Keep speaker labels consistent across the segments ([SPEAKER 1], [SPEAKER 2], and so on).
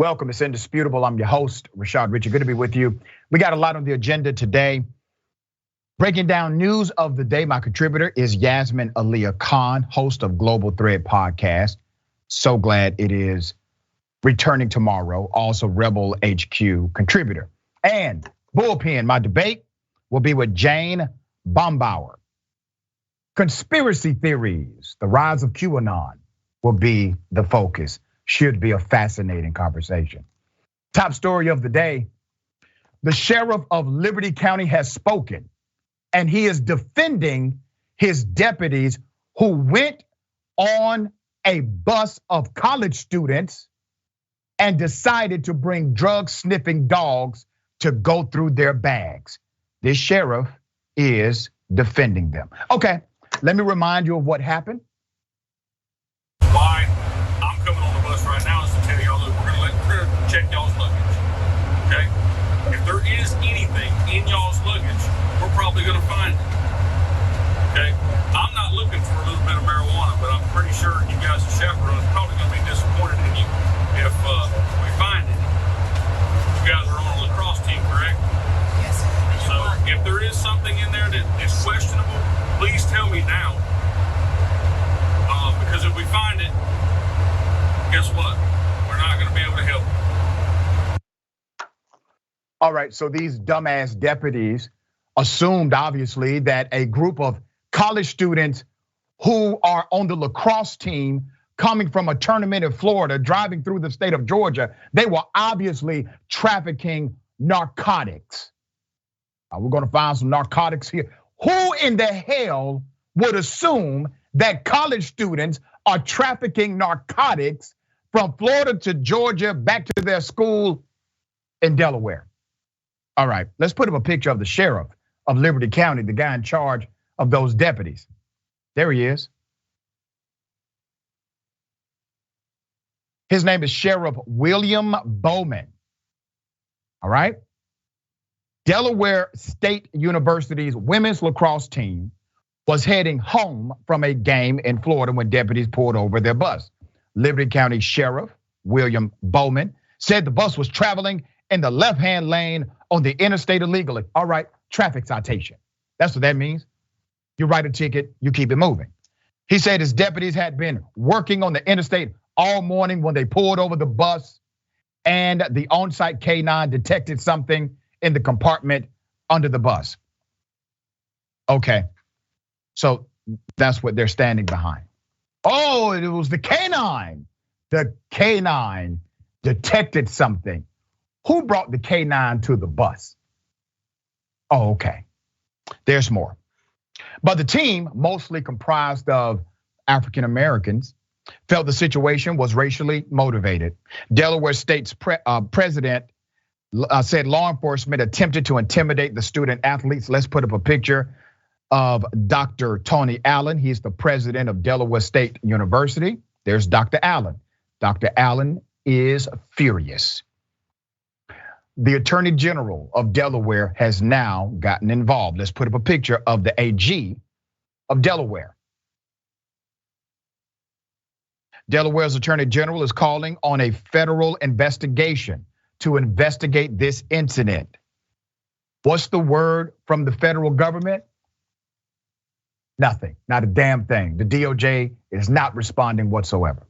[SPEAKER 1] Welcome, it's Indisputable. I'm your host, Richey. Good to be with you. We got a lot on the agenda today. Breaking down news of the day, my contributor is Yasmin Aaliyah Khan, host of Global Thread Podcast. So glad it is returning tomorrow. Also Rebel HQ contributor. And Bullpen, my debate will be with Jane Bombauer. Conspiracy theories, the rise of QAnon will be the focus. Should be a fascinating conversation. Top story of the day, the sheriff of Liberty County has spoken, and he is defending his deputies who went on a bus of college students and decided to bring drug-sniffing dogs to go through their bags. This sheriff is defending them. Okay, let me remind you of what happened.
[SPEAKER 2] Why I'm coming on the bus right now is to tell y'all that we're gonna check y'all's luggage. Okay? If there is anything in y'all's luggage, we're probably gonna find it. Okay? I'm not looking for a little bit of marijuana, but I'm pretty sure you guys as chaperones are probably gonna be disappointed in you if we find it. You guys are on a lacrosse team, correct?
[SPEAKER 3] Yes.
[SPEAKER 2] So if there is something in there that is questionable, please tell me now. Because if we find it, guess what? We're not gonna be able to help.
[SPEAKER 1] All right, so these dumbass deputies assumed, obviously, that a group of college students who are on the lacrosse team coming from a tournament in Florida, driving through the state of Georgia, they were obviously trafficking narcotics. We're gonna find some narcotics here. Who in the hell would assume that college students are trafficking narcotics from Florida to Georgia back to their school in Delaware? All right, let's put up a picture of the sheriff of Liberty County, the guy in charge of those deputies. There he is. His name is Sheriff William Bowman. All right. Delaware State University's women's lacrosse team was heading home from a game in Florida when deputies pulled over their bus. Liberty County Sheriff William Bowman said the bus was traveling in the left-hand lane on the interstate illegally. All right, traffic citation. That's what that means. You write a ticket, you keep it moving. He said his deputies had been working on the interstate all morning when they pulled over the bus, and the on-site K9 detected something in the compartment under the bus. Okay, so that's what they're standing behind. Oh, it was the K9. The K9 detected something. Who brought the K9 to the bus? Oh, okay, there's more. But the team, mostly comprised of African Americans, felt the situation was racially motivated. Delaware State's president said law enforcement attempted to intimidate the student athletes. Let's put up a picture of Dr. Tony Allen. He's the president of Delaware State University. There's Dr. Allen. Dr. Allen is furious. The Attorney General of Delaware has now gotten involved. Let's put up a picture of the AG of Delaware. Delaware's Attorney General is calling on a federal investigation to investigate this incident. What's the word from the federal government? Nothing, not a damn thing. The DOJ is not responding whatsoever.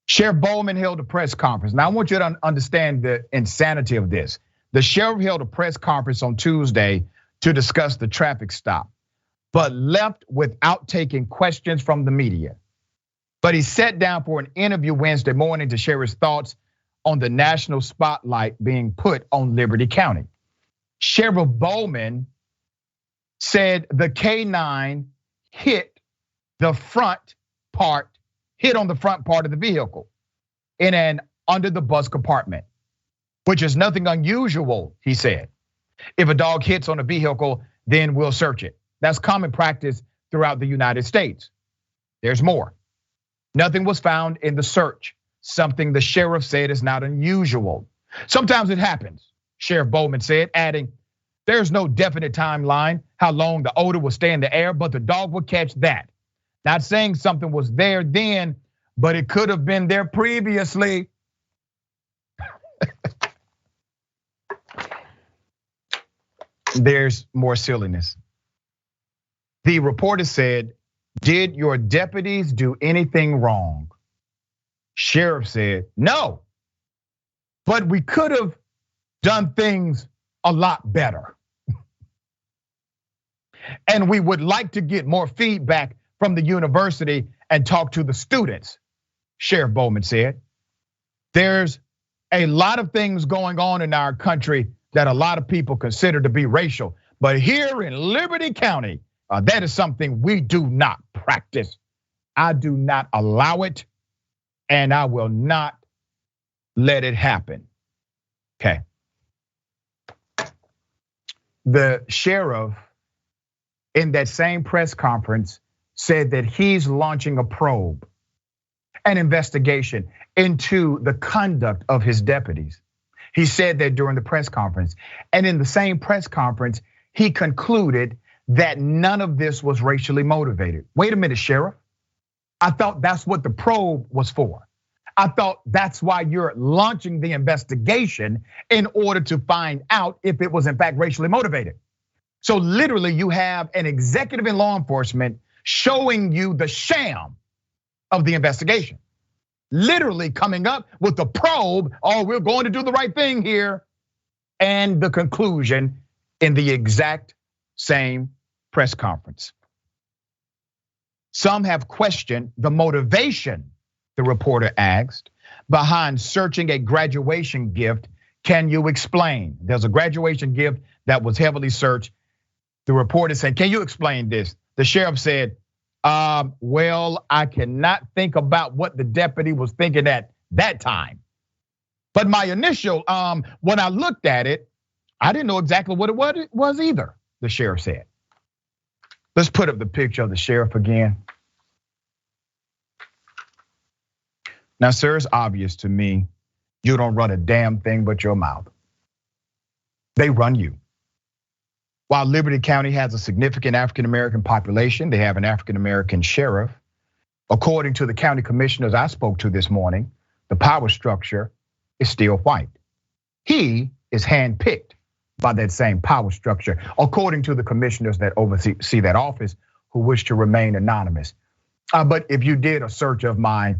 [SPEAKER 1] Sheriff Bowman held a press conference. Now I want you to understand the insanity of this. The sheriff held a press conference on Tuesday to discuss the traffic stop, but left without taking questions from the media. But he sat down for an interview Wednesday morning to share his thoughts on the national spotlight being put on Liberty County. Sheriff Bowman said the K9 hit on the front part of the vehicle in an under the bus compartment, which is nothing unusual, he said. If a dog hits on a vehicle, then we'll search it. That's common practice throughout the United States. There's more. Nothing was found in the search, something the sheriff said is not unusual. Sometimes it happens, Sheriff Bowman said, adding, there's no definite timeline how long the odor will stay in the air, but the dog will catch that. Not saying something was there then, but it could have been there previously. There's more silliness. The reporter said, "Did your deputies do anything wrong?" Sheriff said, "No, but we could have done things a lot better. And we would like to get more feedback from the university and talk to the students," Sheriff Boden said. There's a lot of things going on in our country that a lot of people consider to be racial. But here in Liberty County, that is something we do not practice. I do not allow it, and I will not let it happen. Okay. The sheriff in that same press conference said that he's launching a probe, an investigation into the conduct of his deputies. He said that during the press conference. And in the same press conference, he concluded that none of this was racially motivated. Wait a minute, Sheriff. I thought that's what the probe was for. I thought that's why you're launching the investigation, in order to find out if it was in fact racially motivated. So literally you have an executive in law enforcement showing you the sham of the investigation. Literally coming up with the probe, "Oh, we're going to do the right thing here," and the conclusion in the exact same press conference. Some have questioned the motivation, the reporter asked, behind searching a graduation gift. Can you explain? There's a graduation gift that was heavily searched. The reporter said, "Can you explain this?" The sheriff said, "Well, I cannot think about what the deputy was thinking at that time. But my initial, when I looked at it, I didn't know exactly what it was either," the sheriff said. Let's put up the picture of the sheriff again. Now, sir, it's obvious to me you don't run a damn thing but your mouth. They run you. While Liberty County has a significant African-American population, they have an African-American sheriff. According to the county commissioners I spoke to this morning, the power structure is still white. He is handpicked by that same power structure, according to the commissioners that oversee that office, who wish to remain anonymous. But if you did a search of my,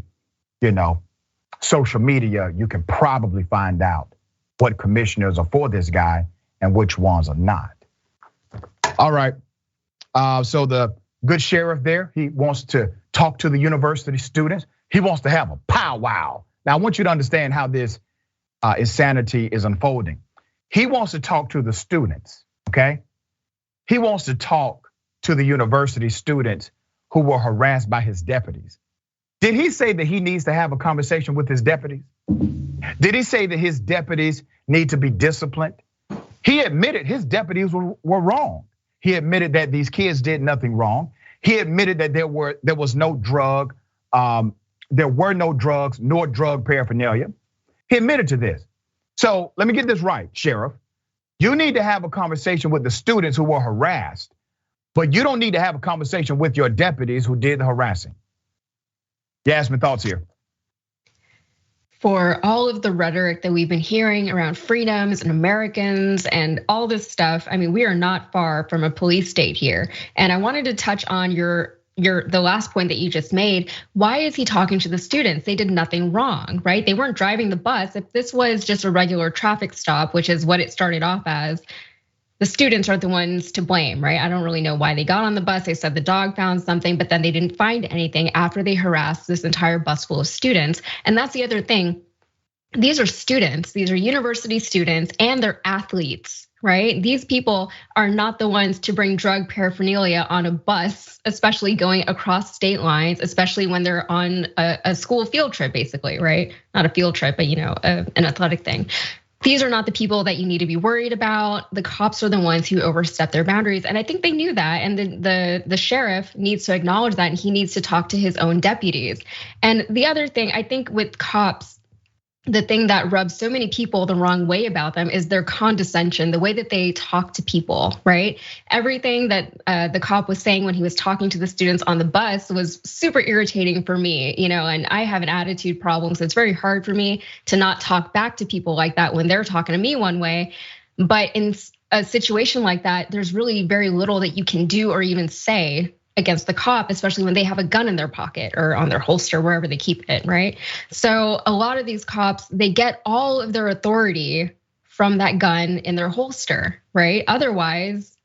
[SPEAKER 1] social media, you can probably find out what commissioners are for this guy and which ones are not. All right, so the good sheriff there, he wants to talk to the university students. He wants to have a powwow. Now, I want you to understand how this insanity is unfolding. He wants to talk to the students, okay? He wants to talk to the university students who were harassed by his deputies. Did he say that he needs to have a conversation with his deputies? Did he say that his deputies need to be disciplined? He admitted his deputies were wrong. He admitted that these kids did nothing wrong. He admitted that there was no drug, there were no drugs nor drug paraphernalia. He admitted to this. So let me get this right, Sheriff. You need to have a conversation with the students who were harassed, but you don't need to have a conversation with your deputies who did the harassing. Yasmin, thoughts here?
[SPEAKER 3] For all of the rhetoric that we've been hearing around freedoms and Americans and all this stuff, I mean, we are not far from a police state here. And I wanted to touch on the last point that you just made. Why is he talking to the students? They did nothing wrong, right? They weren't driving the bus. If this was just a regular traffic stop, which is what it started off as, the students are the ones to blame, right? I don't really know why they got on the bus. They said the dog found something, but then they didn't find anything after they harassed this entire bus full of students. And that's the other thing. These are students, these are university students, and they're athletes, right? These people are not the ones to bring drug paraphernalia on a bus, especially going across state lines, especially when they're on a school field trip, basically, right? Not a field trip, but an athletic thing. These are not the people that you need to be worried about. The cops are the ones who overstep their boundaries. And I think they knew that. And the sheriff needs to acknowledge that, and he needs to talk to his own deputies. And the other thing, I think with cops, the thing that rubs so many people the wrong way about them is their condescension, the way that they talk to people, right? Everything that the cop was saying when he was talking to the students on the bus was super irritating for me, and I have an attitude problem, so it's very hard for me to not talk back to people like that when they're talking to me one way. But a situation like that, there's really very little that you can do or even say against the cop, especially when they have a gun in their pocket or on their holster, wherever they keep it, right? So a lot of these cops, they get all of their authority from that gun in their holster, right? Otherwise,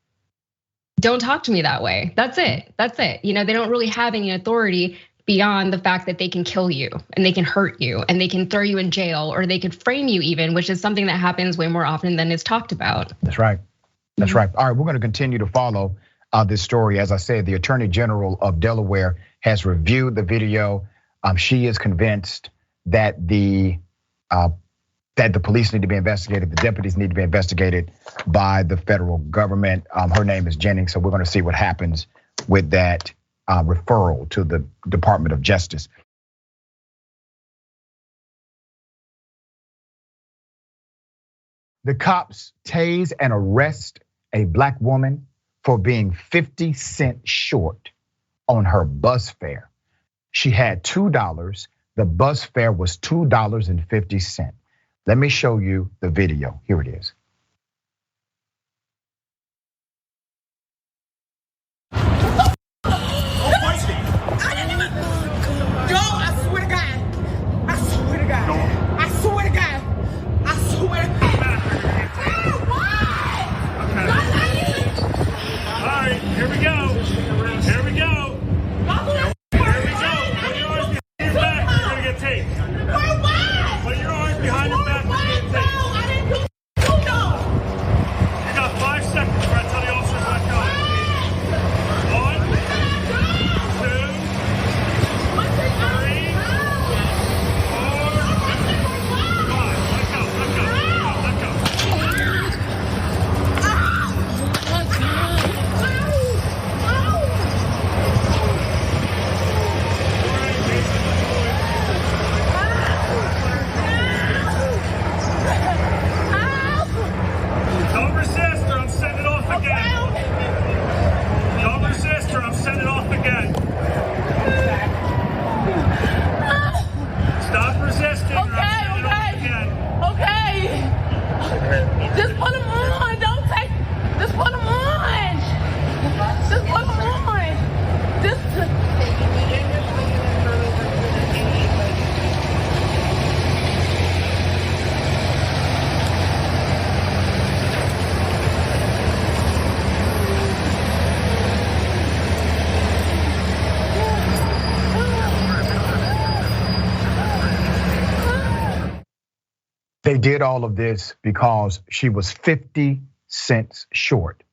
[SPEAKER 3] don't talk to me that way. That's it. That's it. They don't really have any authority beyond the fact that they can kill you and they can hurt you and they can throw you in jail or they could frame you even, which is something that happens way more often than is talked about.
[SPEAKER 1] That's right. That's right. All right, we're going to continue to follow this story. As I said, the Attorney General of Delaware has reviewed the video. She is convinced that the police need to be investigated, the deputies need to be investigated by the federal government. Her name is Jennings, so we're going to see what happens with that referral to the Department of Justice. The cops tase and arrest a black woman for being 50 cents short on her bus fare. She had $2. The bus fare was $2.50. Let me show you the video. Here it is. They did all of this because she was 50 cents short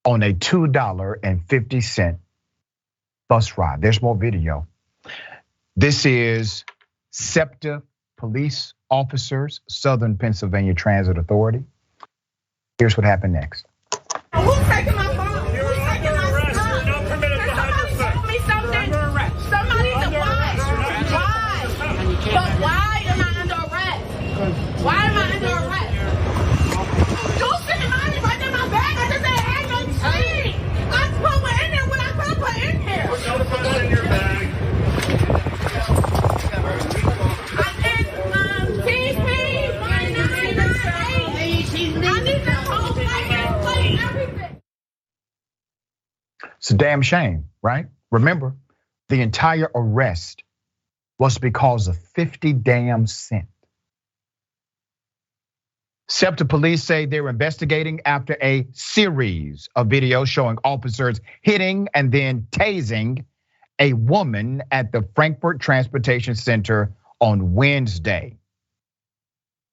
[SPEAKER 1] on a $2.50 bus ride. There's more video. This is SEPTA police officers, Southern Pennsylvania Transit Authority. Here's what happened next.
[SPEAKER 4] Who's taking my phone? Who's taking my phone? You're not permitted to hide your phone. Somebody told me something. Somebody said why? Why? But why am I under arrest? Why am I under arrest? Don't sit behind me right in my bag. I just said I had no change. I put one in there when I could put in here.
[SPEAKER 2] What's the phone in your bag?
[SPEAKER 1] It's a damn shame, right? Remember, the entire arrest was because of 50 damn cents. SEPTA police say they're investigating after a series of videos showing officers hitting and then tasing a woman at the Frankfurt Transportation Center on Wednesday.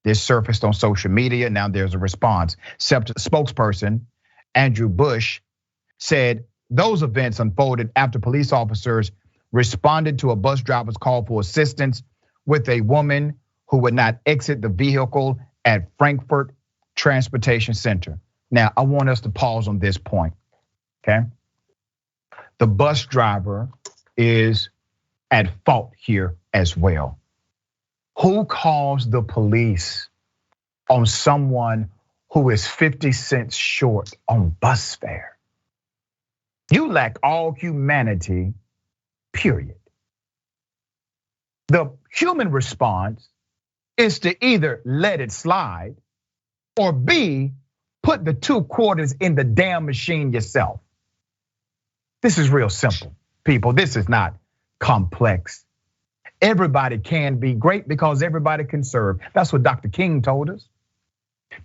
[SPEAKER 1] This surfaced on social media. Now there's a response. SEPTA spokesperson Andrew Bush said those events unfolded after police officers responded to a bus driver's call for assistance with a woman who would not exit the vehicle at Frankfurt Transportation Center. Now, I want us to pause on this point, okay? The bus driver is at fault here as well. Who calls the police on someone who is 50 cents short on bus fare? You lack all humanity, period. The human response is to either let it slide or B, put the 2 quarters in the damn machine yourself. This is real simple, people. This is not complex. Everybody can be great because everybody can serve. That's what Dr. King told us.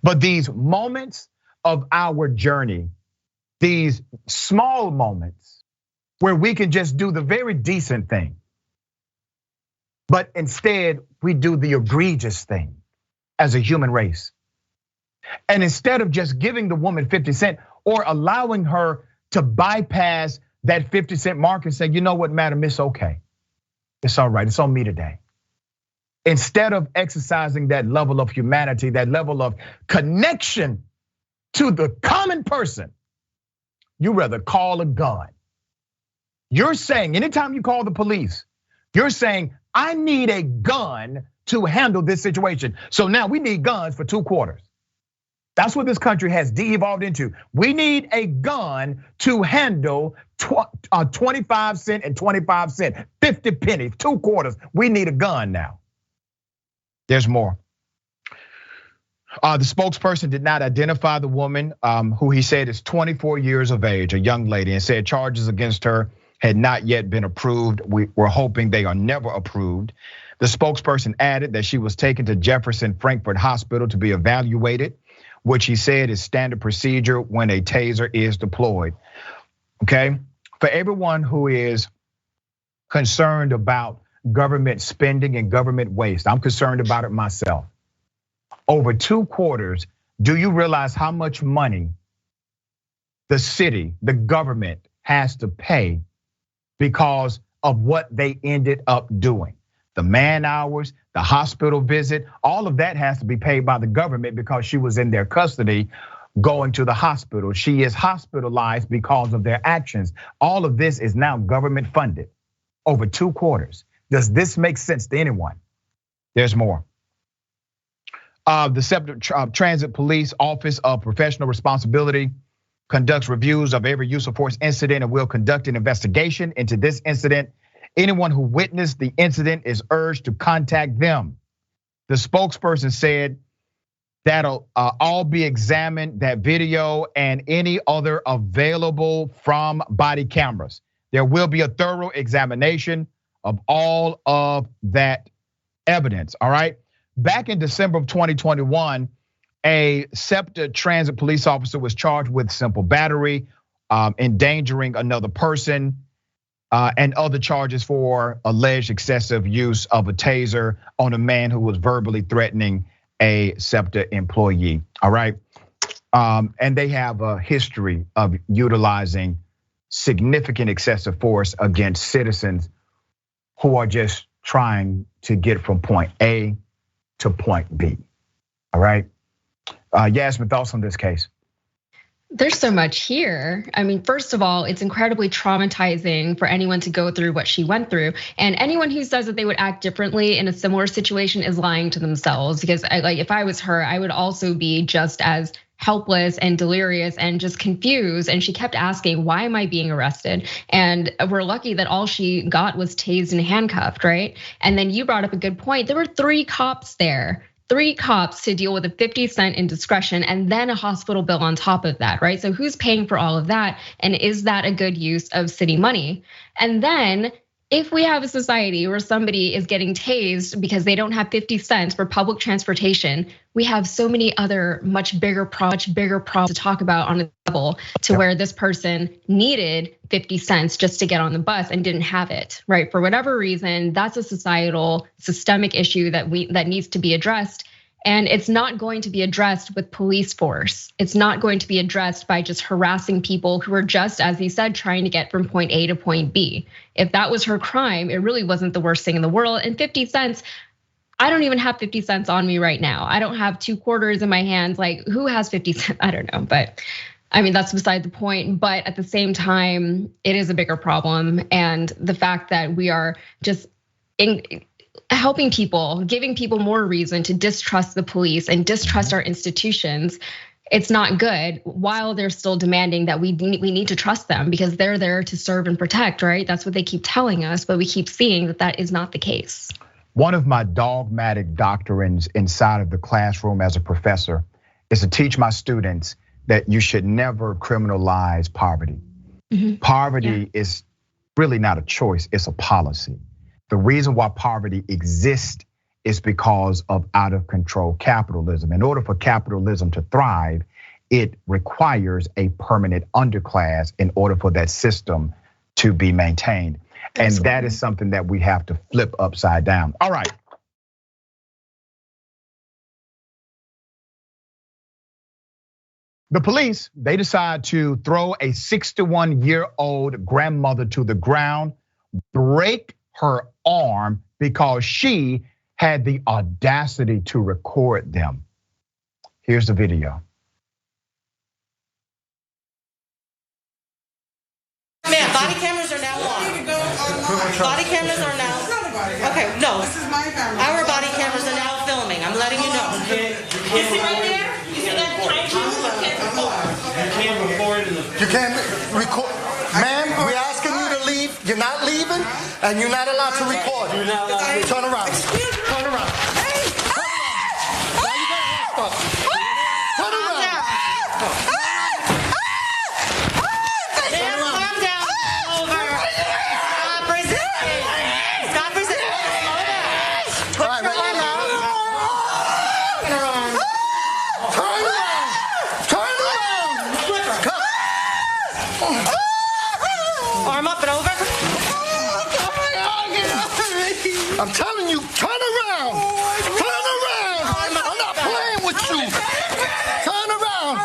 [SPEAKER 1] But these moments of our journey, these small moments where we can just do the very decent thing, but instead we do the egregious thing as a human race. And instead of just giving the woman 50 cents or allowing her to bypass that 50 cent mark and say, you know what, madam, it's okay. It's all right, it's on me today. Instead of exercising that level of humanity, that level of connection to the common person, you rather call a gun. You're saying, anytime you call the police, you're saying, I need a gun to handle this situation. So now we need guns for 2 quarters. That's what this country has de-evolved into. We need a gun to handle 25 cent and 25 cent, 50 pennies, 2 quarters. We need a gun now. There's more. The spokesperson did not identify the woman who he said is 24 years of age, a young lady, and said charges against her had not yet been approved. We're hoping they are never approved. The spokesperson added that she was taken to Jefferson Frankfurt Hospital to be evaluated, which he said is standard procedure when a taser is deployed. Okay, for everyone who is concerned about government spending and government waste, I'm concerned about it myself. Over 2 quarters, do you realize how much money the city, the government has to pay because of what they ended up doing? The man hours, the hospital visit, all of that has to be paid by the government because she was in their custody going to the hospital. She is hospitalized because of their actions. All of this is now government funded over 2 quarters. Does this make sense to anyone? There's more. The SEPTA Transit Police Office of Professional Responsibility conducts reviews of every use of force incident and will conduct an investigation into this incident. Anyone who witnessed the incident is urged to contact them. The spokesperson said that'll all be examined, that video and any other available from body cameras. There will be a thorough examination of all of that evidence, all right? Back in December of 2021, a SEPTA transit police officer was charged with simple battery, endangering another person, and other charges for alleged excessive use of a taser on a man who was verbally threatening a SEPTA employee, all right? And they have a history of utilizing significant excessive force against citizens who are just trying to get from point A to point B, all right? Yasmin, thoughts on this case?
[SPEAKER 3] There's so much here. I mean, first of all, it's incredibly traumatizing for anyone to go through what she went through. And anyone who says that they would act differently in a similar situation is lying to themselves. Because if I was her, I would also be just as helpless and delirious and just confused. And she kept asking, why am I being arrested? And we're lucky that all she got was tased and handcuffed, right? And then you brought up a good point. There were 3 cops there. 3 cops to deal with a 50 cent indiscretion and then a hospital bill on top of that, right? So who's paying for all of that? And is that a good use of city money? And then if we have a society where somebody is getting tased because they don't have 50 cents for public transportation, we have so many other much bigger problems to talk about on a level to where this person needed 50 cents just to get on the bus and didn't have it, right? For whatever reason, that's a societal, systemic issue that needs to be addressed. And it's not going to be addressed with police force. It's not going to be addressed by just harassing people who are just, as he said, trying to get from point A to point B. If that was her crime, it really wasn't the worst thing in the world. And 50 cents, I don't even have 50 cents on me right now. I don't have 2 quarters in my hands. Like, who has 50 cents? I don't know, but I mean, that's beside the point. But at the same time, it is a bigger problem. And the fact that we are just helping people, giving people more reason to distrust the police and distrust our institutions, it's not good, while they're still demanding that we need to trust them because they're there to serve and protect, right? That's what they keep telling us, but we keep seeing that is not the case.
[SPEAKER 1] One of my dogmatic doctrines inside of the classroom as a professor is to teach my students that you should never criminalize poverty. Poverty is really not a choice, it's a policy. The reason why poverty exists is because of out of control capitalism. In order for capitalism to thrive, it requires a permanent underclass in order for that system to be maintained. And that is something that we have to flip upside down. All right. The police, they decide to throw a 61-year-old grandmother to the ground, break her arm because she had the audacity to record them. Here's the video.
[SPEAKER 5] Ma'am, body cameras are now on. Body cameras are now. Okay, no.
[SPEAKER 6] This is my camera.
[SPEAKER 5] Our body cameras are now filming. I'm letting you know.
[SPEAKER 4] You see right there? You see that time
[SPEAKER 7] You can't record. Ma'am, we're asking you to leave. You're not leaving, and you're not allowed to record. You're not allowed to. Turn around. Turn around. Hey! Why you got hands up? Turn around.
[SPEAKER 5] Ma'am, calm down. Over. Stop resisting. Stop resisting. Slow down. Put your arm out. Turn around.
[SPEAKER 7] Turn around. Turn around.
[SPEAKER 5] Arm up and over.
[SPEAKER 7] I'm telling you, turn around. Turn around. I'm not playing with you. Turn around.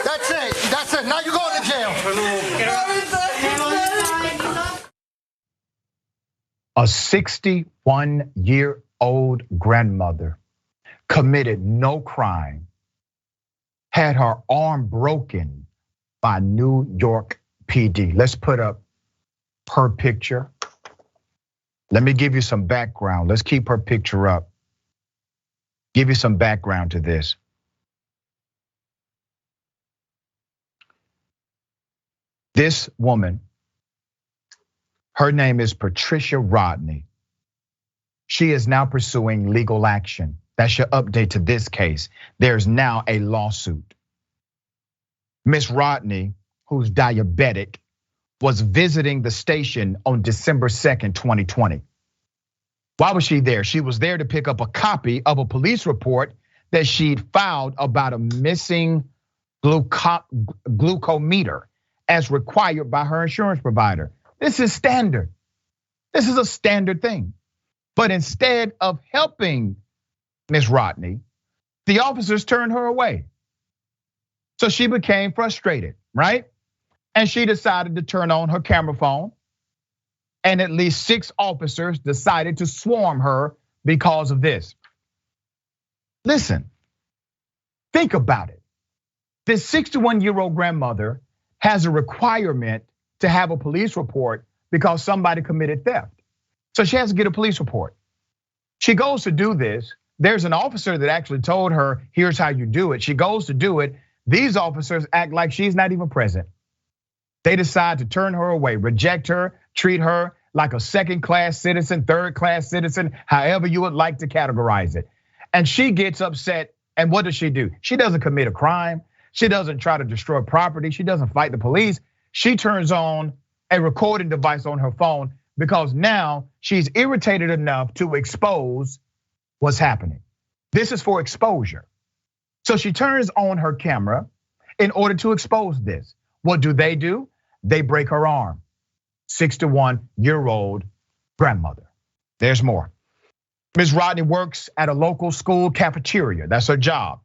[SPEAKER 7] That's it. That's it. Now you're going to jail.
[SPEAKER 1] A 61-year-old grandmother committed no crime, had her arm broken by New York PD. Let's put up her picture. Let me give you some background. Let's keep her picture up. Give you some background to this. This woman, her name is Patricia Rodney. She is now pursuing legal action. That's your update to this case. There's now a lawsuit. Miss Rodney, who's diabetic, was visiting the station on December 2nd, 2020. Why was she there? She was there to pick up a copy of a police report that she'd filed about a missing glucometer as required by her insurance provider. This is standard. This is a standard thing. But instead of helping Miss Rodney, the officers turned her away. So she became frustrated, right? And she decided to turn on her camera phone. And at least 6 officers decided to swarm her because of this. Listen, think about it. This 61-year-old grandmother has a requirement to have a police report because somebody committed theft. So she has to get a police report. She goes to do this. There's an officer that actually told her, here's how you do it. She goes to do it. These officers act like she's not even present. They decide to turn her away, reject her, treat her like a second-class citizen, third-class citizen, however you would like to categorize it. And she gets upset, and what does she do? She doesn't commit a crime. She doesn't try to destroy property. She doesn't fight the police. She turns on a recording device on her phone because now she's irritated enough to expose what's happening. This is for exposure. So she turns on her camera in order to expose this. What do? They break her arm. 61-year-old grandmother. There's more. Ms. Rodney works at a local school cafeteria. That's her job.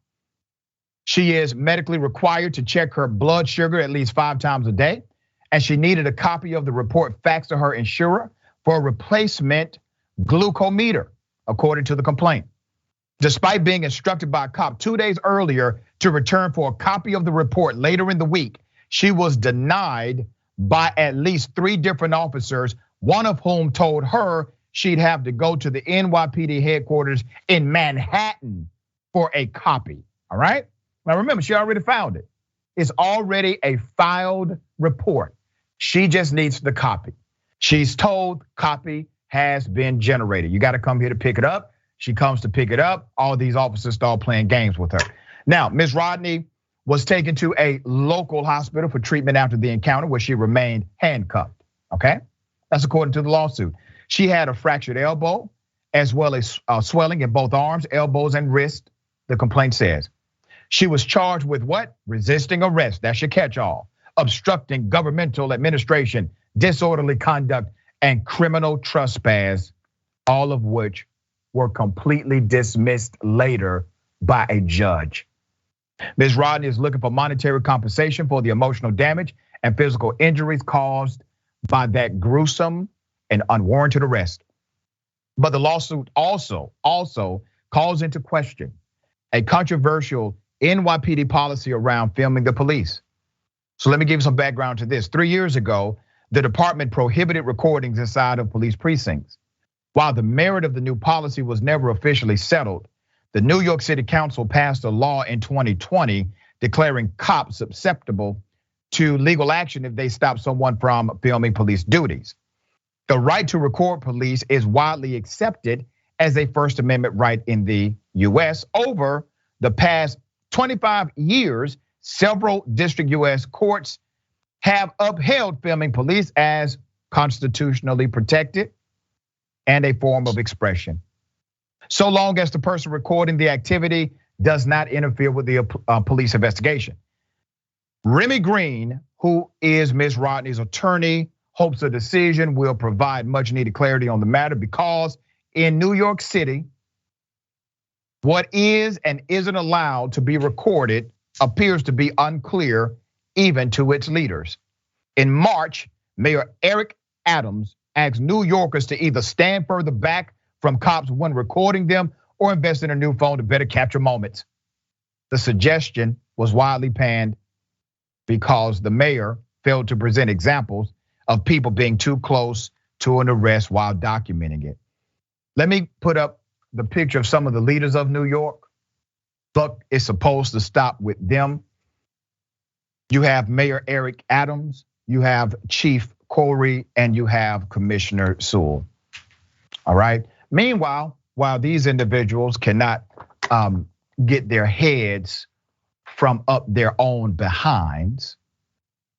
[SPEAKER 1] She is medically required to check her blood sugar at least 5 times a day. And she needed a copy of the report faxed to her insurer for a replacement glucometer, according to the complaint. Despite being instructed by a cop 2 days earlier to return for a copy of the report later in the week, she was denied by at least 3 different officers, one of whom told her she'd have to go to the NYPD headquarters in Manhattan for a copy, all right? Now remember, she already filed it. It's already a filed report. She just needs the copy. She's told copy has been generated. You gotta come here to pick it up. She comes to pick it up. All these officers start playing games with her. Now, Ms. Rodney was taken to a local hospital for treatment after the encounter, where she remained handcuffed, okay? That's according to the lawsuit. She had a fractured elbow, as well as swelling in both arms, elbows, and wrist, the complaint says. She was charged with what? Resisting arrest, that's your catch-all. Obstructing governmental administration, disorderly conduct, and criminal trespass, all of which were completely dismissed later by a judge. Ms. Rodney is looking for monetary compensation for the emotional damage and physical injuries caused by that gruesome and unwarranted arrest. But the lawsuit also calls into question a controversial NYPD policy around filming the police. So let me give you some background to this. 3 years ago, the department prohibited recordings inside of police precincts. While the merit of the new policy was never officially settled, the New York City Council passed a law in 2020 declaring cops susceptible to legal action if they stop someone from filming police duties. The right to record police is widely accepted as a First Amendment right in the US. Over the past 25 years, several district US courts have upheld filming police as constitutionally protected and a form of expression, so long as the person recording the activity does not interfere with the police investigation. Remy Green, who is Ms. Rodney's attorney, hopes a decision will provide much needed clarity on the matter, because in New York City, what is and isn't allowed to be recorded appears to be unclear even to its leaders. In March, Mayor Eric Adams asked New Yorkers to either stand further back from cops when recording them or invest in a new phone to better capture moments. The suggestion was widely panned because the mayor failed to present examples of people being too close to an arrest while documenting it. Let me put up the picture of some of the leaders of New York. Look, it's supposed to stop with them. You have Mayor Eric Adams, you have Chief Corey, and you have Commissioner Sewell. All right. Meanwhile, while these individuals cannot get their heads from up their own behinds,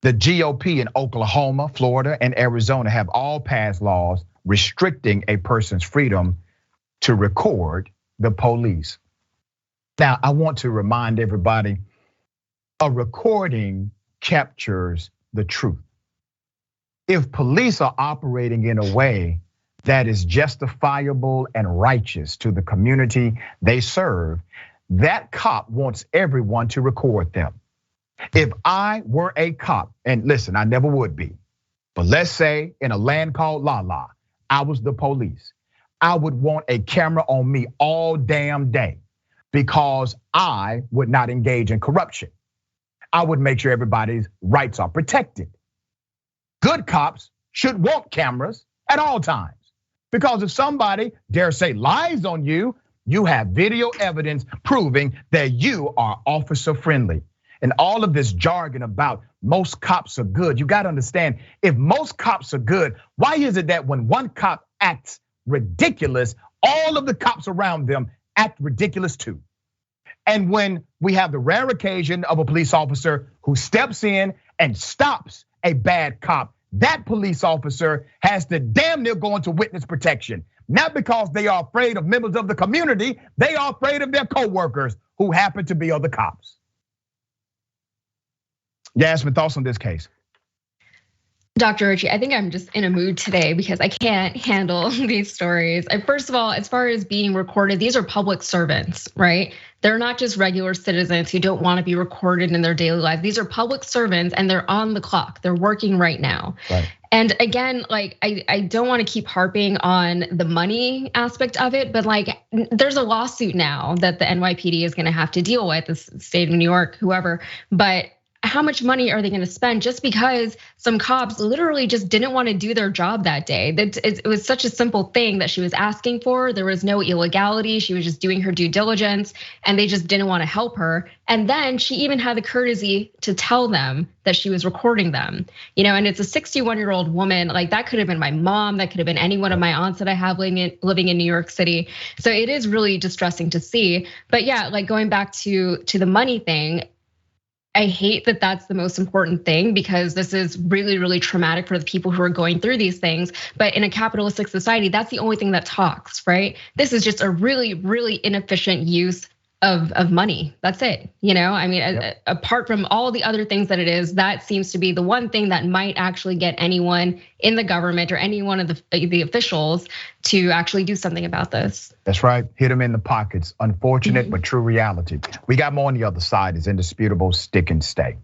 [SPEAKER 1] the GOP in Oklahoma, Florida, and Arizona have all passed laws restricting a person's freedom to record the police. Now, I want to remind everybody, a recording captures the truth. If police are operating in a way that is justifiable and righteous to the community they serve, that cop wants everyone to record them. If I were a cop, and listen, I never would be, but let's say in a land called La La, I was the police, I would want a camera on me all damn day, because I would not engage in corruption. I would make sure everybody's rights are protected. Good cops should want cameras at all times, because if somebody dare say lies on you, you have video evidence proving that you are officer friendly. And all of this jargon about most cops are good, you gotta understand, if most cops are good, why is it that when one cop acts ridiculous, all of the cops around them act ridiculous too? And when we have the rare occasion of a police officer who steps in and stops a bad cop, that police officer has to damn near go into witness protection. Not because they are afraid of members of the community, they are afraid of their co-workers who happen to be other cops. Yasmin, thoughts on this case?
[SPEAKER 3] Dr. Richey, I think I'm just in a mood today because I can't handle these stories. First of all, as far as being recorded, these are public servants, right? They're not just regular citizens who don't want to be recorded in their daily life. These are public servants and they're on the clock. They're working right now. Right. And again, like I don't want to keep harping on the money aspect of it, but like there's a lawsuit now that the NYPD is going to have to deal with, the state of New York, whoever. But how much money are they going to spend just because some cops literally just didn't want to do their job that day? It was such a simple thing that she was asking for. There was no illegality. She was just doing her due diligence, and they just didn't want to help her. And then she even had the courtesy to tell them that she was recording them. And it's a 61-year-old woman. Like, that could have been my mom. That could have been any one of my aunts that I have living in New York City. So it is really distressing to see. But yeah, like going back to the money thing, I hate that that's the most important thing, because this is really, really traumatic for the people who are going through these things. But in a capitalistic society, that's the only thing that talks, right? This is just a really, really inefficient use of money. That's it. I mean, apart from all the other things that it is, that seems to be the one thing that might actually get anyone in the government or any one of the officials to actually do something about this.
[SPEAKER 1] That's right. Hit them in the pockets. Unfortunate, but true reality. We got more on the other side. It's Indisputable. Stick and stay.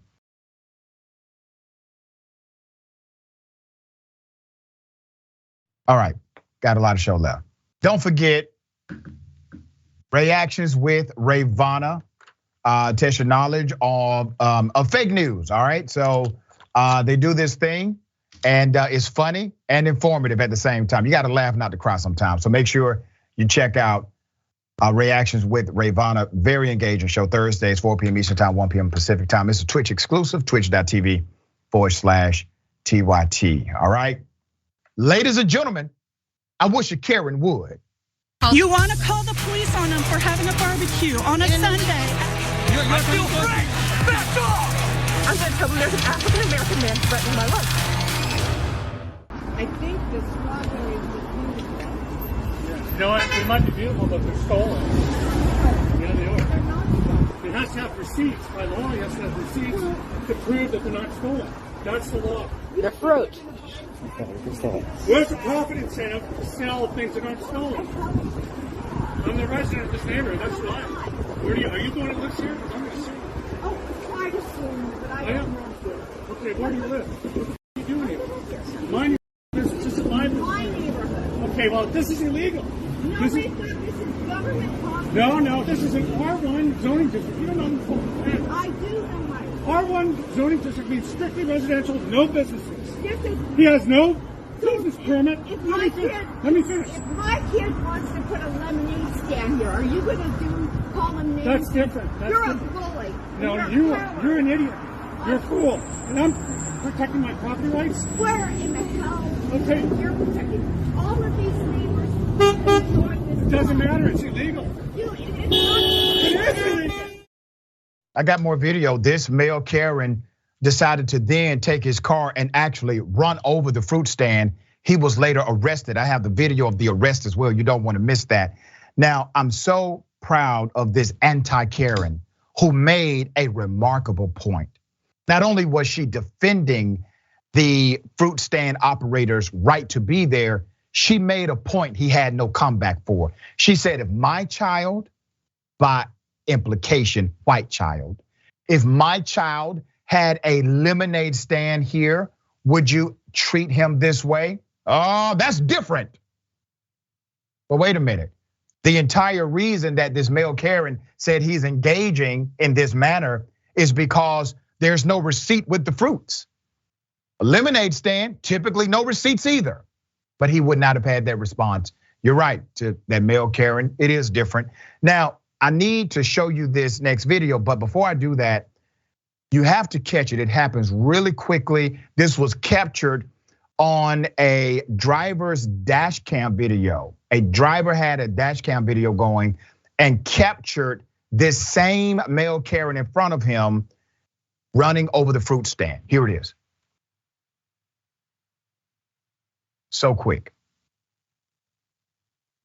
[SPEAKER 1] All right, got a lot of show left. Don't forget, reactions with Rayvana. Test your knowledge of fake news. All right, so they do this thing, and it's funny and informative at the same time. You got to laugh, not to cry sometimes. So make sure you check out reactions with Rayvana. Very engaging show. Thursdays, 4 p.m. Eastern Time, 1 p.m. Pacific Time. It's a Twitch exclusive. Twitch.tv/TYT. All right, ladies and gentlemen, I wish a Karen would.
[SPEAKER 6] You want to call the police on them for having a barbecue on a Sunday?
[SPEAKER 2] I feel free. Back off.
[SPEAKER 4] I'm going to tell them there's an African-American man threatening my life.
[SPEAKER 8] I think the strawberries are beautiful.
[SPEAKER 9] You know what? They might be beautiful, but they're stolen. Yeah, they are.
[SPEAKER 8] They're not stolen.
[SPEAKER 9] It has to have receipts. By law, it has to have receipts to prove that they're not stolen. That's the law.
[SPEAKER 8] They're fruit.
[SPEAKER 9] Where's the profit incentive to sell things that aren't stolen? I'm the resident of this neighborhood. That's why. Are you the one that lives here? I'm going to see.
[SPEAKER 8] Oh, I assume, but I don't know.
[SPEAKER 9] Okay, where do you live? What are you doing here? My neighborhood. This is my
[SPEAKER 8] neighborhood.
[SPEAKER 9] Okay, well, this is illegal.
[SPEAKER 8] No, this is government property.
[SPEAKER 9] No, this is an R1 zoning district. You don't know the full plan.
[SPEAKER 8] I do know my.
[SPEAKER 9] R1 zoning district means strictly residential, no businesses.
[SPEAKER 8] This is.
[SPEAKER 9] He has no business permit.
[SPEAKER 8] If
[SPEAKER 9] Let
[SPEAKER 8] my
[SPEAKER 9] me finish.
[SPEAKER 8] If my kid wants to put a lemonade stand here, are you going to call him names?
[SPEAKER 9] That's different.
[SPEAKER 8] You're a bully.
[SPEAKER 9] No, you're an idiot. You're a fool. And I'm protecting my property rights.
[SPEAKER 8] Where in the hell?
[SPEAKER 9] Okay.
[SPEAKER 8] You're protecting all of these neighbors.
[SPEAKER 9] It doesn't matter. It's illegal.
[SPEAKER 8] It is illegal.
[SPEAKER 1] I got more video. This male Karen decided to then take his car and actually run over the fruit stand. He was later arrested. I have the video of the arrest as well. You don't want to miss that. Now, I'm so proud of this anti-Karen who made a remarkable point. Not only was she defending the fruit stand operator's right to be there, she made a point he had no comeback for. She said, if my child, by implication, white child, if my child had a lemonade stand here, would you treat him this way? Oh, that's different. But wait a minute. The entire reason that this male Karen said he's engaging in this manner is because there's no receipt with the fruits. A lemonade stand, typically no receipts either. But he would not have had that response. You're right, to that male Karen, it is different. Now, I need to show you this next video, but before I do that, you have to catch it. It happens really quickly. This was captured on a driver's dash cam video. A driver had a dash cam video going and captured this same male Karen in front of him running over the fruit stand. Here it is. So quick.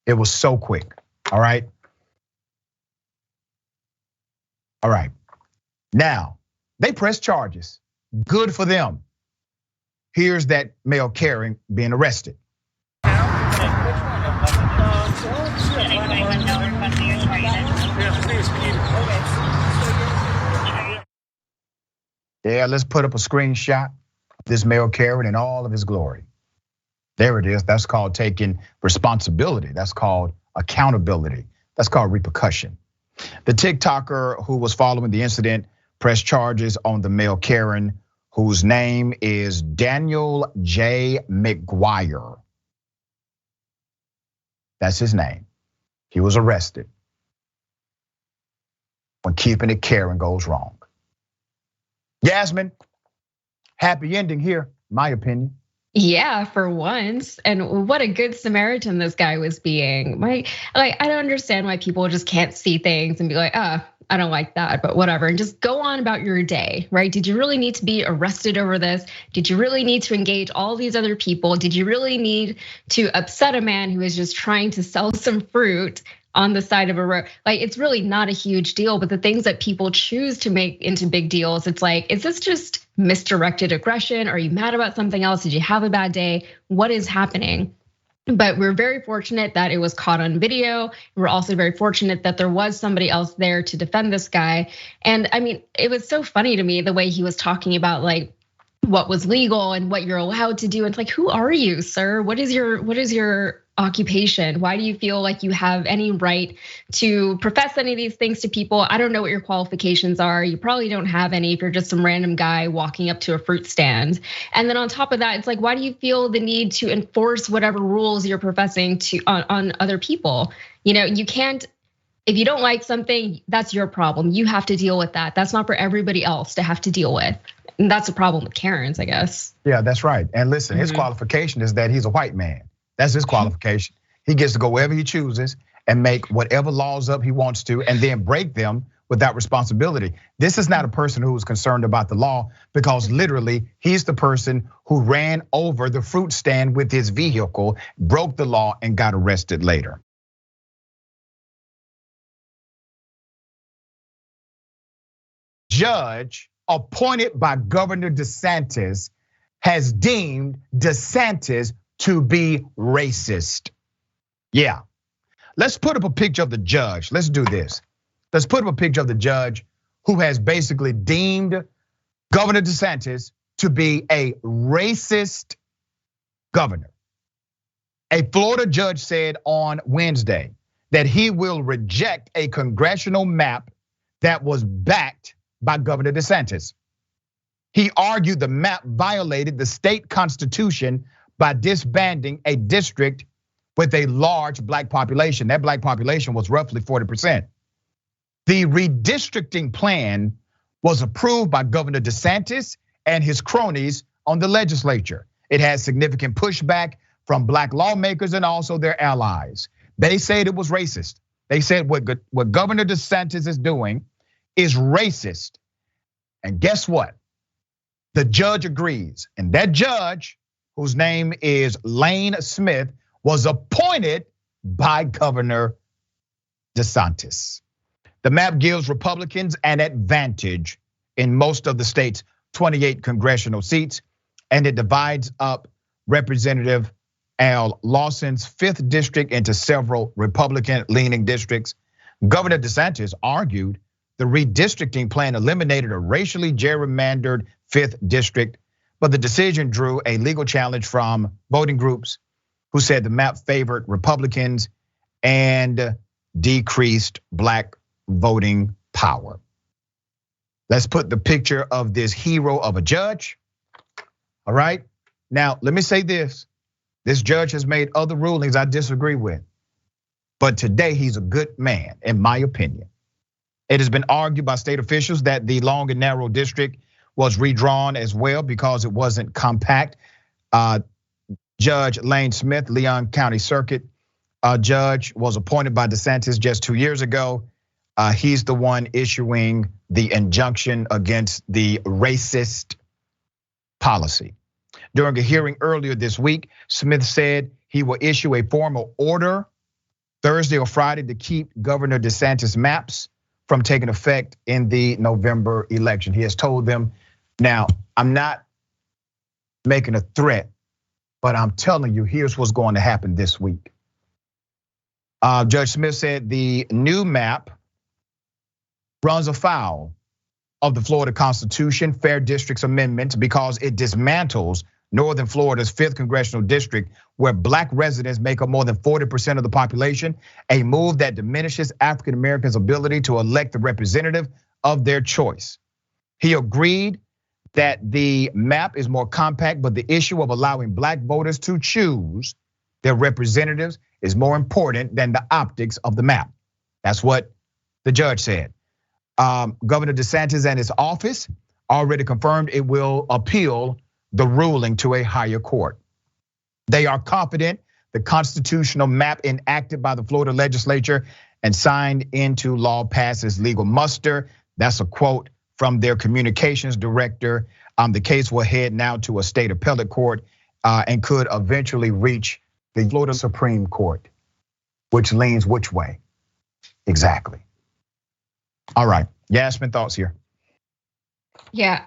[SPEAKER 1] It was so quick, all right? All right, now they press charges, good for them. Here's that male Karen being arrested. Yeah, let's put up a screenshot of this male Karen in all of his glory. There it is, that's called taking responsibility. That's called accountability. That's called repercussion. The TikToker who was following the incident press charges on the male Karen, whose name is Daniel J. McGuire. That's his name. He was arrested when keeping it Karen goes wrong. Yasmin, happy ending here, my opinion.
[SPEAKER 3] Yeah, for once. And what a good Samaritan this guy was being. I don't understand why people just can't see things and be like, I don't like that, but whatever. And just go on about your day, right? Did you really need to be arrested over this? Did you really need to engage all these other people? Did you really need to upset a man who is just trying to sell some fruit on the side of a road? Like, it's really not a huge deal, but the things that people choose to make into big deals, it's like, is this just misdirected aggression? Are you mad about something else? Did you have a bad day? What is happening? But we're very fortunate that it was caught on video. We're also very fortunate that there was somebody else there to defend this guy. And I mean, it was so funny to me the way he was talking about like what was legal and what you're allowed to do. It's like, who are you, sir? What is your occupation? Why do you feel like you have any right to profess any of these things to people? I don't know what your qualifications are. You probably don't have any if you're just some random guy walking up to a fruit stand. And then on top of that, it's like, why do you feel the need to enforce whatever rules you're professing to on other people? You can't. If you don't like something, that's your problem. You have to deal with that. That's not for everybody else to have to deal with. And that's a problem with Karens, I guess.
[SPEAKER 1] Yeah, that's right. And listen, his qualification is that he's a white man. That's his qualification. He gets to go wherever he chooses and make whatever laws up he wants to and then break them without responsibility. This is not a person who is concerned about the law because literally he's the person who ran over the fruit stand with his vehicle, broke the law and got arrested later. Judge appointed by Governor DeSantis has deemed DeSantis to be racist. Yeah, let's put up a picture of the judge. Let's do this. Let's put up a picture of the judge who has basically deemed Governor DeSantis to be a racist governor. A Florida judge said on Wednesday that he will reject a congressional map that was backed by Governor DeSantis. He argued the map violated the state constitution by disbanding a district with a large black population. That black population was roughly 40%. The redistricting plan was approved by Governor DeSantis and his cronies on the legislature. It had significant pushback from black lawmakers and also their allies. They said it was racist. They said what Governor DeSantis is doing is racist. And guess what? The judge agrees. And that judge, whose name is Lane Smith, was appointed by Governor DeSantis. The map gives Republicans an advantage in most of the state's 28 congressional seats, and it divides up Representative Al Lawson's 5th district into several Republican-leaning districts. Governor DeSantis argued the redistricting plan eliminated a racially gerrymandered 5th district, but the decision drew a legal challenge from voting groups who said the map favored Republicans and decreased black voting power. Let's put the picture of this hero of a judge. All right, now let me say this. This judge has made other rulings I disagree with, but today he's a good man, in my opinion. It has been argued by state officials that the long and narrow district was redrawn as well because it wasn't compact. Judge Lane Smith, Leon County Circuit judge, was appointed by DeSantis just 2 years ago. He's the one issuing the injunction against the racist policy. During a hearing earlier this week, Smith said he will issue a formal order Thursday or Friday to keep Governor DeSantis' maps from taking effect in the November election. He has told them, now I'm not making a threat, but I'm telling you, here's what's going to happen this week. Judge Smith said the new map runs afoul of the Florida Constitution Fair Districts Amendment because it dismantles Northern Florida's 5th congressional district, where black residents make up more than 40% of the population, a move that diminishes African Americans' ability to elect the representative of their choice. He agreed that the map is more compact, but the issue of allowing black voters to choose their representatives is more important than the optics of the map. That's what the judge said. Governor DeSantis and his office already confirmed it will appeal the ruling to a higher court. They are confident the constitutional map enacted by the Florida legislature and signed into law passes legal muster. That's a quote from their communications director. The case will head now to a state appellate court and could eventually reach the Florida Supreme Court, which leans which way? Exactly. All right, Yasmin, thoughts here?
[SPEAKER 3] Yeah,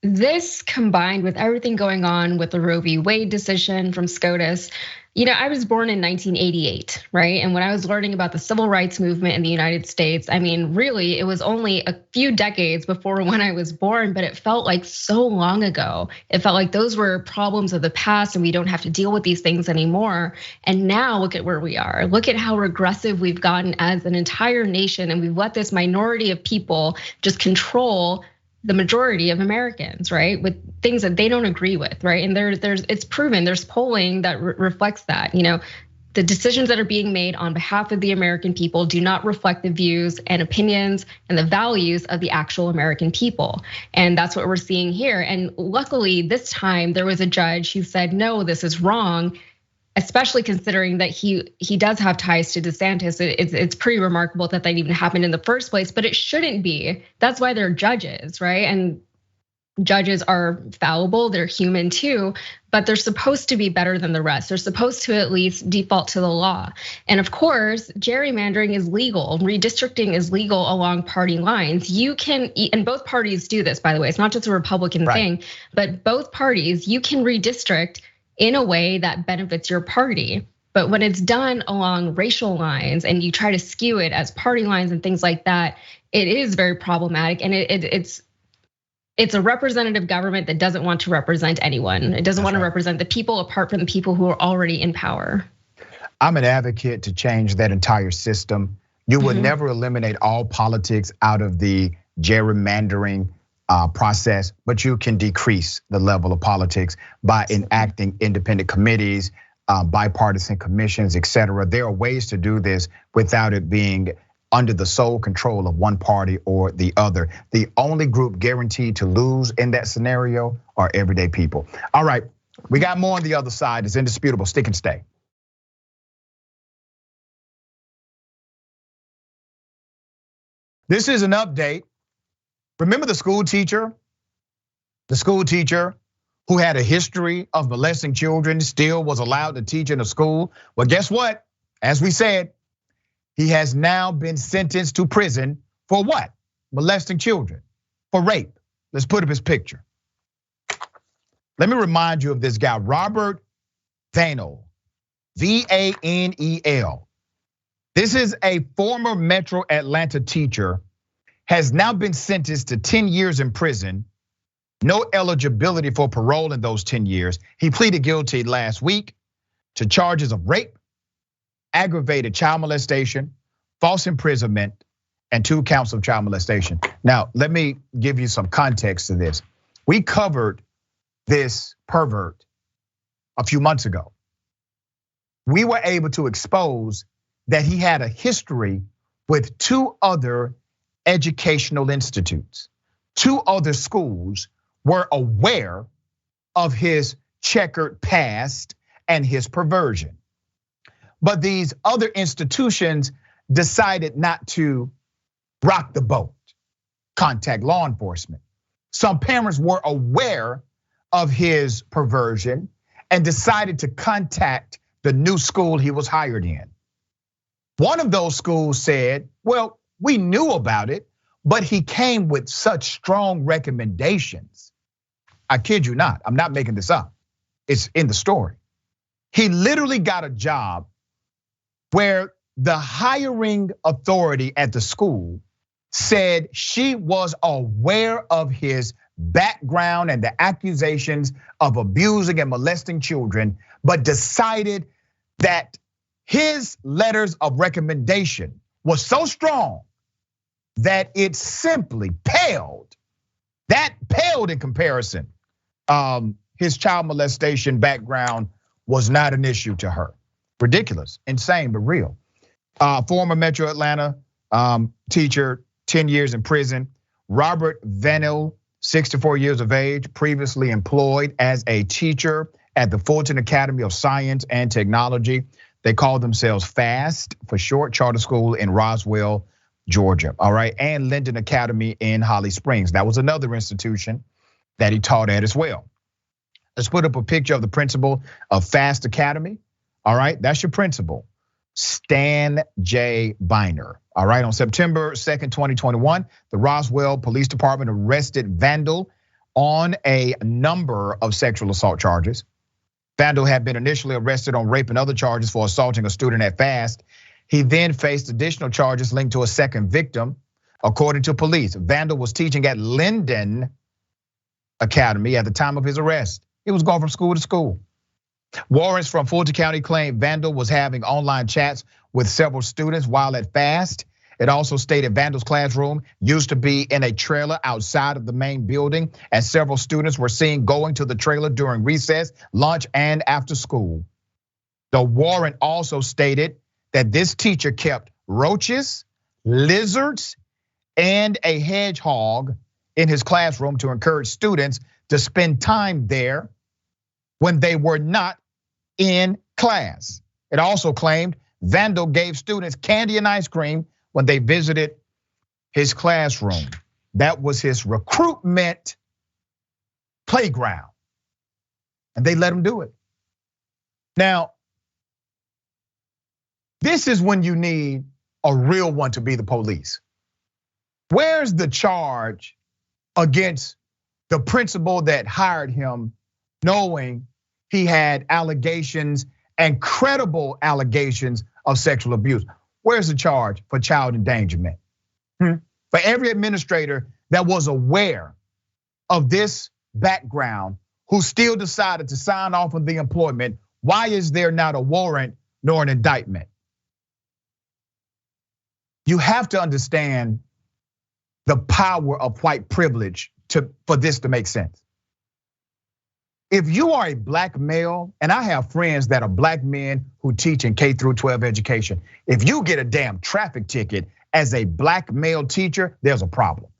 [SPEAKER 3] this combined with everything going on with the Roe v. Wade decision from SCOTUS, I was born in 1988, right? And when I was learning about the civil rights movement in the United States, I mean, really, it was only a few decades before when I was born, but it felt like so long ago. It felt like those were problems of the past and we don't have to deal with these things anymore. And now look at where we are. Look at how regressive we've gotten as an entire nation, and we've let this minority of people just control the majority of Americans, right? With things that they don't agree with, right? And it's proven, there's polling that reflects that. The decisions that are being made on behalf of the American people do not reflect the views and opinions and the values of the actual American people. And that's what we're seeing here. And luckily this time there was a judge who said, no, this is wrong. Especially considering that he does have ties to DeSantis. It's pretty remarkable that even happened in the first place, but it shouldn't be. That's why they're judges, right? And judges are fallible, they're human too, but they're supposed to be better than the rest. They're supposed to at least default to the law. And of course, gerrymandering is legal, redistricting is legal along party lines. You can, and both parties do this, by the way, it's not just a Republican thing, but both parties, you can redistrict in a way that benefits your party. But when it's done along racial lines and you try to skew it as party lines and things like that, it is very problematic. And it's a representative government that doesn't want to represent anyone. It doesn't want to represent the people apart from the people who are already in power.
[SPEAKER 1] I'm an advocate to change that entire system. You would never eliminate all politics out of the gerrymandering process, but you can decrease the level of politics by enacting independent committees, bipartisan commissions, et cetera. There are ways to do this without it being under the sole control of one party or the other. The only group guaranteed to lose in that scenario are everyday people. All right, we got more on the other side. It's indisputable. Stick and stay. This is an update. Remember the school teacher who had a history of molesting children still was allowed to teach in a school? Well, guess what? As we said, he has now been sentenced to prison for what? Molesting children, for rape. Let's put up his picture. Let me remind you of this guy, Robert Vanel, Vanel. This is a former Metro Atlanta teacher, has now been sentenced to 10 years in prison, no eligibility for parole in those 10 years. He pleaded guilty last week to charges of rape, aggravated child molestation, false imprisonment, and 2 counts of child molestation. Now, let me give you some context to this. We covered this pervert a few months ago. We were able to expose that he had a history with 2 other educational institutes. 2 other schools were aware of his checkered past and his perversion. But these other institutions decided not to rock the boat, contact law enforcement. Some parents were aware of his perversion and decided to contact the new school he was hired in. One of those schools said, well, we knew about it, but he came with such strong recommendations. I kid you not, I'm not making this up. It's in the story. He literally got a job where the hiring authority at the school said she was aware of his background and the accusations of abusing and molesting children, but decided that his letters of recommendation was so strong that it simply paled That paled in comparison. His child molestation background was not an issue to her. Ridiculous, insane, but real. Former Metro Atlanta teacher, 10 years in prison. Robert Vanil, 64 years of age, previously employed as a teacher at the Fulton Academy of Science and Technology. They call themselves FAST for short, charter school in Roswell, Georgia, all right? And Linden Academy in Holly Springs. That was another institution that he taught at as well. Let's put up a picture of the principal of FAST Academy, all right? That's your principal, Stan J. Biner. All right, on September 2nd, 2021, the Roswell Police Department arrested Vandal on a number of sexual assault charges. Vandal had been initially arrested on rape and other charges for assaulting a student at FAST. He then faced additional charges linked to a second victim. According to police, Vandal was teaching at Linden Academy at the time of his arrest. He was going from school to school. Warrants from Fulton County claimed Vandal was having online chats with several students while at FAST. It also stated Vandal's classroom used to be in a trailer outside of the main building, and several students were seen going to the trailer during recess, lunch, and after school. The warrant also stated that this teacher kept roaches, lizards, and a hedgehog in his classroom to encourage students to spend time there when they were not in class. It also claimed Vandal gave students candy and ice cream when they visited his classroom. That was his recruitment playground, and they let him do it. Now, this is when you need a real one to be the police. Where's the charge against the principal that hired him, knowing he had allegations and credible allegations of sexual abuse? Where's the charge for child endangerment? For every administrator that was aware of this background, who still decided to sign off on the employment, why is there not a warrant nor an indictment? You have to understand the power of white privilege for this to make sense. If you are a black male, and I have friends that are black men who teach in K through 12 education, if you get a damn traffic ticket as a black male teacher, there's a problem.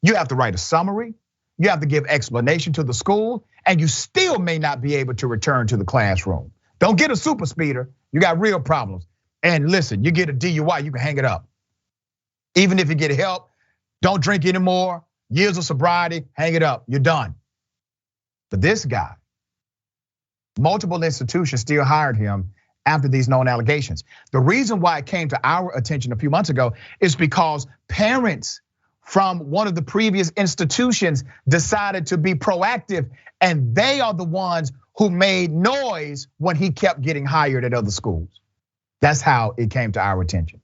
[SPEAKER 1] You have to write a summary, you have to give explanation to the school, and you still may not be able to return to the classroom. Don't get a super speeder, you got real problems. And listen, you get a DUI, you can hang it up. Even if you get help, don't drink anymore, years of sobriety, hang it up, you're done. But this guy, multiple institutions still hired him after these known allegations. The reason why it came to our attention a few months ago is because parents from one of the previous institutions decided to be proactive, and they are the ones who made noise when he kept getting hired at other schools. That's how it came to our attention.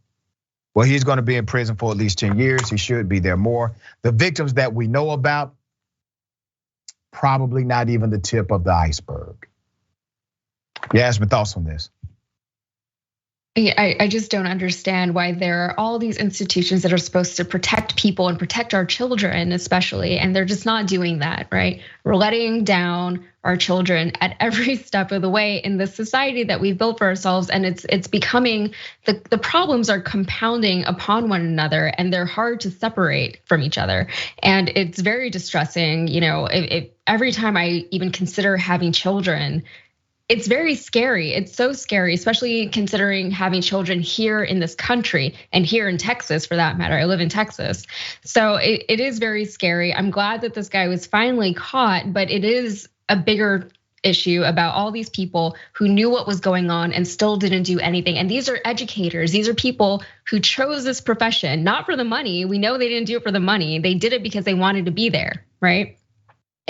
[SPEAKER 1] Well, he's gonna be in prison for at least 10 years. He should be there more. The victims that we know about, probably not even the tip of the iceberg. Yasmin, thoughts on this?
[SPEAKER 3] I just don't understand why there are all these institutions that are supposed to protect people and protect our children especially, and they're just not doing that, right? We're letting down our children at every step of the way in the society that we've built for ourselves, and it's becoming, the problems are compounding upon one another, and they're hard to separate from each other. And it's very distressing, if every time I even consider having children, it's very scary. It's so scary, especially considering having children here in this country and here in Texas for that matter. I live in Texas. So it is very scary. I'm glad that this guy was finally caught, but it is a bigger issue about all these people who knew what was going on and still didn't do anything. And these are educators. These are people who chose this profession, not for the money. We know they didn't do it for the money. They did it because they wanted to be there, right?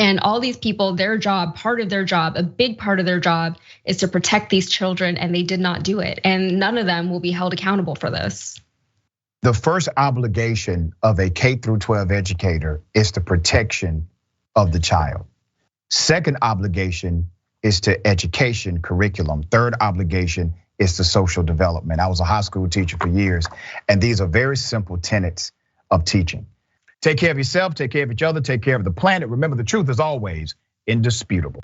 [SPEAKER 3] And all these people, their job, part of their job, a big part of their job is to protect these children, and they did not do it. And none of them will be held accountable for this.
[SPEAKER 1] The first obligation of a K through 12 educator is the protection of the child. Second obligation is to education curriculum. Third obligation is to social development. I was a high school teacher for years, and these are very simple tenets of teaching. Take care of yourself, take care of each other, take care of the planet. Remember, the truth is always indisputable.